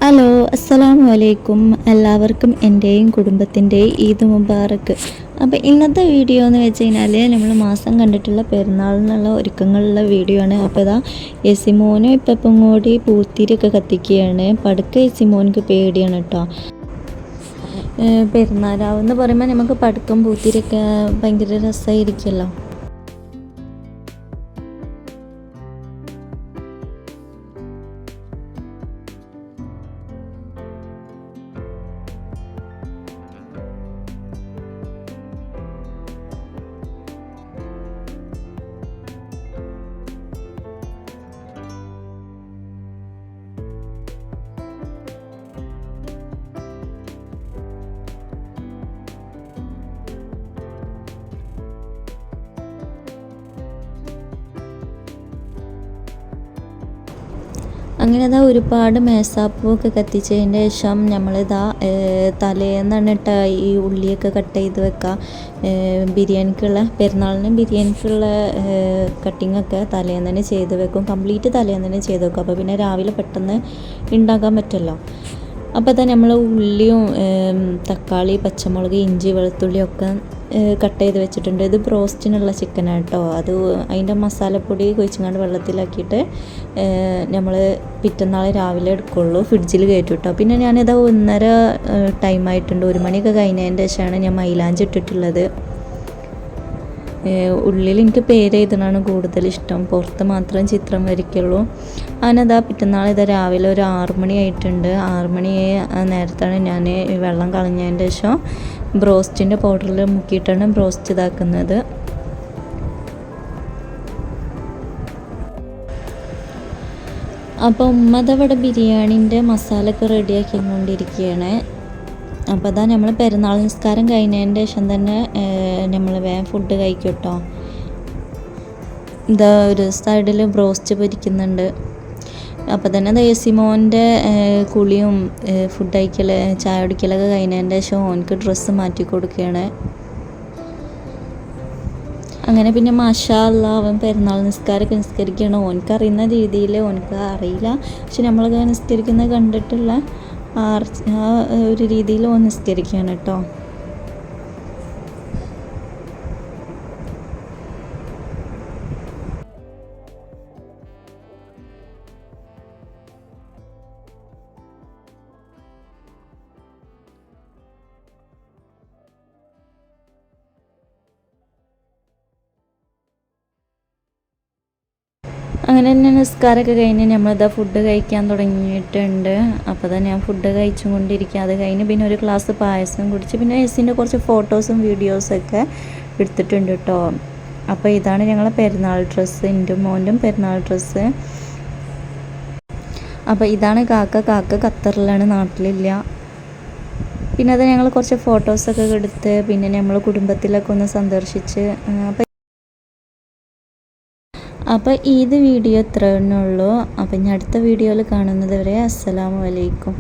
Hello, അസ്സലാമു അലൈക്കും. എല്ലാവർക്കും എൻ്റെയും കുടുംബത്തിൻ്റെയും ഈദ് മുബാറക്ക്. അപ്പോൾ ഇന്നത്തെ വീഡിയോ എന്ന് വെച്ച് കഴിഞ്ഞാൽ നമ്മൾ മാസം കണ്ടിട്ടുള്ള പെരുന്നാളിനുള്ള ഒരുക്കങ്ങളുള്ള വീഡിയോ ആണ്. അപ്പോൾ ഇതാ എസിമോനും ഇപ്പം കൂടി പൂത്തിരിയൊക്കെ കത്തിക്കുകയാണ്. പടുക്കെ എസിമോനിക്ക് പേടിയാണ് കേട്ടോ. പെരുന്നാളാവെന്ന് പറയുമ്പോൾ നമുക്ക് പടുക്കം പൂത്തിരിയൊക്കെ ഭയങ്കര രസമായിരിക്കുമല്ലോ. അങ്ങനെ ഇതാ ഒരുപാട് മേസാപ്പൂവൊക്കെ കത്തിച്ചതിൻ്റെ ശേഷം നമ്മളിതാ തലേന്നാണ് കേട്ടോ ഈ ഉള്ളിയൊക്കെ കട്ട് ചെയ്ത് വെക്കുക. ബിരിയാണിക്കുള്ള ബിരിയാണിക്കുള്ള കട്ടിങ്ങൊക്കെ തലേന്ന് തന്നെ ചെയ്ത് വെക്കും. കംപ്ലീറ്റ് തലേന്ന് തന്നെ ചെയ്ത് വെക്കും. അപ്പോൾ പിന്നെ രാവിലെ പെട്ടെന്ന് ഉണ്ടാക്കാൻ പറ്റുമല്ലോ. അപ്പോൾ തന്നെ നമ്മൾ ഉള്ളിയും തക്കാളി, പച്ചമുളക്, ഇഞ്ചി, വെളുത്തുള്ളിയൊക്കെ കട്ട് ചെയ്ത് വെച്ചിട്ടുണ്ട്. ഇത് ബ്രോസ്റ്റിനുള്ള ചിക്കനാണ് കേട്ടോ. അത് അതിൻ്റെ മസാലപ്പൊടി കൊഴിച്ചങ്ങാണ്ട് വെള്ളത്തിലാക്കിയിട്ട് നമ്മൾ പിറ്റന്നാൾ രാവിലെ എടുക്കുള്ളൂ. ഫ്രിഡ്ജിൽ കയറ്റും കേട്ടോ. പിന്നെ ഞാനിത് 1:30 ടൈമായിട്ടുണ്ട്. 1 മണിയൊക്കെ കഴിഞ്ഞതിൻ്റെ ശേഷമാണ് ഞാൻ മൈലാഞ്ചി ഇട്ടിട്ടുള്ളത്. ഉള്ളിൽ എനിക്ക് പേരെഴുതണതാണ് കൂടുതൽ ഇഷ്ടം. പുറത്ത് മാത്രം ചിത്രം വരയ്ക്കുള്ളൂ. അതിനതാ പിറ്റന്നാൾ രാവിലെ ഒരു 6 മണി ആയിട്ടുണ്ട്. 6 മണി നേരത്താണ് ഞാൻ വെള്ളം കളഞ്ഞതിൻ്റെ ശേഷം ബ്രോസ്റ്റിൻ്റെ പൗഡറിൽ മുക്കിയിട്ടാണ് ബ്രോസ്റ്റ് ഇതാക്കുന്നത്. അപ്പോൾ ഉമ്മതവിടെ ബിരിയാണീൻ്റെ മസാലയൊക്കെ റെഡിയാക്കിക്കൊണ്ടിരിക്കുകയാണ്. അപ്പോൾ അതാ നമ്മൾ പെരുന്നാൾ നിസ്കാരം കഴിഞ്ഞതിൻ്റെ ശേഷം തന്നെ നമ്മൾ വേഗം ഫുഡ് കഴിക്കും കേട്ടോ. ഇതാ ഒരു സൈഡിൽ ബ്രോസ്റ്റ് പൊരിക്കുന്നുണ്ട്. അപ്പോൾ തന്നെ ദേസിമോൻ്റെ കുളിയും ഫുഡ് കഴിക്കൽ, ചായ കുടിക്കലൊക്കെ കഴിഞ്ഞതിൻ്റെ ശേഷം ഓനക്ക് ഡ്രസ്സ് മാറ്റി കൊടുക്കുകയാണ്. അങ്ങനെ പിന്നെ മാഷാ അല്ലാ അവൻ പെരുന്നാൾ നിസ്കാരമൊക്കെ നിസ്കരിക്കുകയാണ്. ഓനക്ക് അറിയുന്ന രീതിയിൽ, ഓനക്ക് അറിയില്ല, പക്ഷെ നമ്മളൊക്കെ നിസ്കരിക്കുന്നത് കണ്ടിട്ടുള്ള ആ ഒരു രീതിയിൽ ഓൻ നിസ്കരിക്കുകയാണ് കേട്ടോ. അങ്ങനെ തന്നെ നിസ്കാരമൊക്കെ കഴിഞ്ഞ് നമ്മളിതാ ഫുഡ് കഴിക്കാൻ തുടങ്ങിയിട്ടുണ്ട്. അപ്പോൾ തന്നെ ഞാൻ ഫുഡ് കഴിച്ചും കൊണ്ടിരിക്കുക. അത് കഴിഞ്ഞ് പിന്നെ ഒരു ഗ്ലാസ് പായസം കുടിച്ച് പിന്നെ എസിൻ്റെ കുറച്ച് ഫോട്ടോസും വീഡിയോസൊക്കെ എടുത്തിട്ടുണ്ട് കേട്ടോ. അപ്പോൾ ഇതാണ് ഞങ്ങളെ പെരുന്നാൾ ഡ്രസ്സ്, എൻ്റെ മോൻ്റെയും പെരുന്നാൾ ഡ്രസ്സ്. അപ്പോൾ ഇതാണ് കാക്ക ഖത്തറിലാണ്, നാട്ടിലില്ല. പിന്നെ അത് ഞങ്ങൾ കുറച്ച് ഫോട്ടോസൊക്കെ എടുത്ത് പിന്നെ നമ്മൾ കുടുംബത്തിലൊക്കെ ഒന്ന് സന്ദർശിച്ച്. അപ്പോൾ ഇത് വീഡിയോ ഇത്ര തന്നെ ഉള്ളൂ. അപ്പം ഇനി അടുത്ത വീഡിയോയിൽ കാണുന്നത് വരെ അസ്സലാമു അലൈക്കും.